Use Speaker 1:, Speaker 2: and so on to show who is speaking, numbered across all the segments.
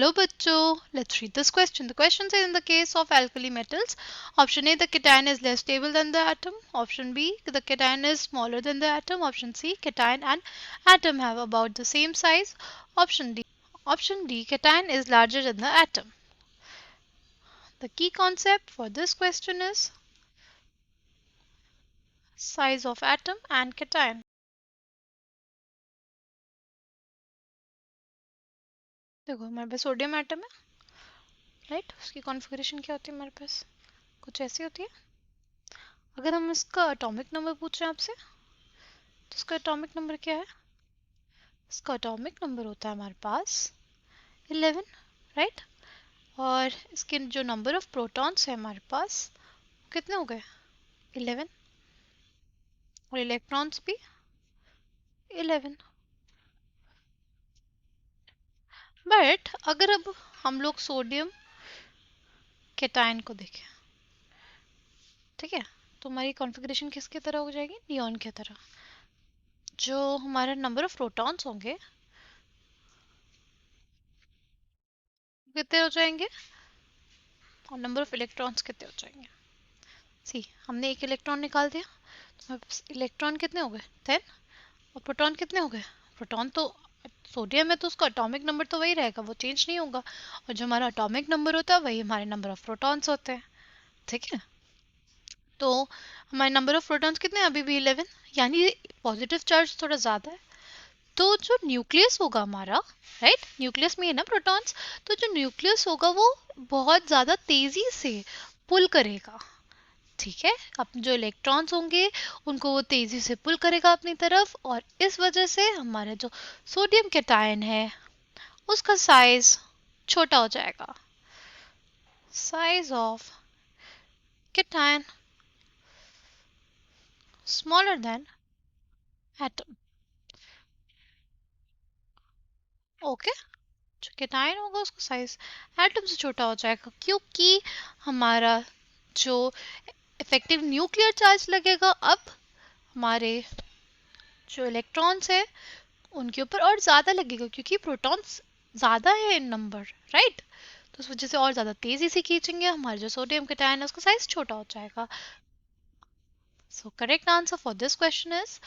Speaker 1: Hello bachcho, let's read this question. The question says, in the case of alkali metals, option A, the cation is less stable than the atom. Option B, the cation is smaller than the atom. Option C, cation and atom have about the same size. Option D, cation is larger than the atom. The key concept for this question is size of atom and cation. देखो हमारे पास sodium atom है, right? उसकी configuration क्या होती है हमारे पास? कुछ ऐसी होती है. अगर हम इसका एटॉमिक नंबर पूछ रहे हैं आपसे, तो इसका एटॉमिक नंबर क्या है? इसका एटॉमिक नंबर होता है हमारे पास 11, राइट? और इसके जो नंबर ऑफ प्रोटॉन्स है हमारे पास, कितने हो गए? 11. और इलेक्ट्रॉन्स भी 11. बट अगर अब हम लोग सोडियम कैटायन को देखें, ठीक है, तो हमारी कॉन्फ़िगरेशन किसकी तरह हो जाएगी? नियॉन की तरह. जो हमारा नंबर ऑफ प्रोटॉन्स होंगे कितने हो जाएंगे और नंबर ऑफ इलेक्ट्रॉन्स कितने हो जाएंगे? सी, हमने एक इलेक्ट्रॉन निकाल दिया, तो इलेक्ट्रॉन कितने हो गए? 10. और प्रोटॉन कितने हो गए? प्रोटॉन तो सोडियम है तो उसका एटॉमिक नंबर तो वही रहेगा, वो चेंज नहीं होगा. और जो हमारा एटॉमिक नंबर होता है वही हमारे नंबर ऑफ प्रोटॉन्स होते हैं, ठीक है. तो हमारे नंबर ऑफ प्रोटॉन्स कितने हैं? अभी भी 11, यानी पॉजिटिव चार्ज थोड़ा ज़्यादा है. तो जो न्यूक्लियस होगा हमारा, राइट, न्यूक्लियस में है ना प्रोटॉन्स, तो जो न्यूक्लियस होगा वो बहुत ज़्यादा तेज़ी से पुल करेगा, ठीक है. अब जो इलेक्ट्रॉन्स होंगे उनको वो तेज़ी से पुल करेगा अपनी तरफ, और इस वजह से हमारा जो सोडियम कैटायन है उसका साइज छोटा हो जाएगा. Size of cation smaller than atom. Okay, जो कैटायन होगा उसका साइज एटम से छोटा हो जाएगा, क्योंकि हमारा जो इफेक्टिव न्यूक्लियर चार्ज लगेगा अब हमारे जो इलेक्ट्रॉन्स है उनके ऊपर और ज़्यादा लगेगा, क्योंकि प्रोटॉन्स ज़्यादा है इन नंबर, राइट. तो उस वजह से और ज़्यादा तेज़ी से खींचेंगे, हमारे जो सोडियम कैटायन है उसका साइज छोटा हो जाएगा. So correct answer for this question is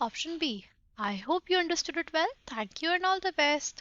Speaker 1: option B. I hope you understood it well. Thank you and all the best.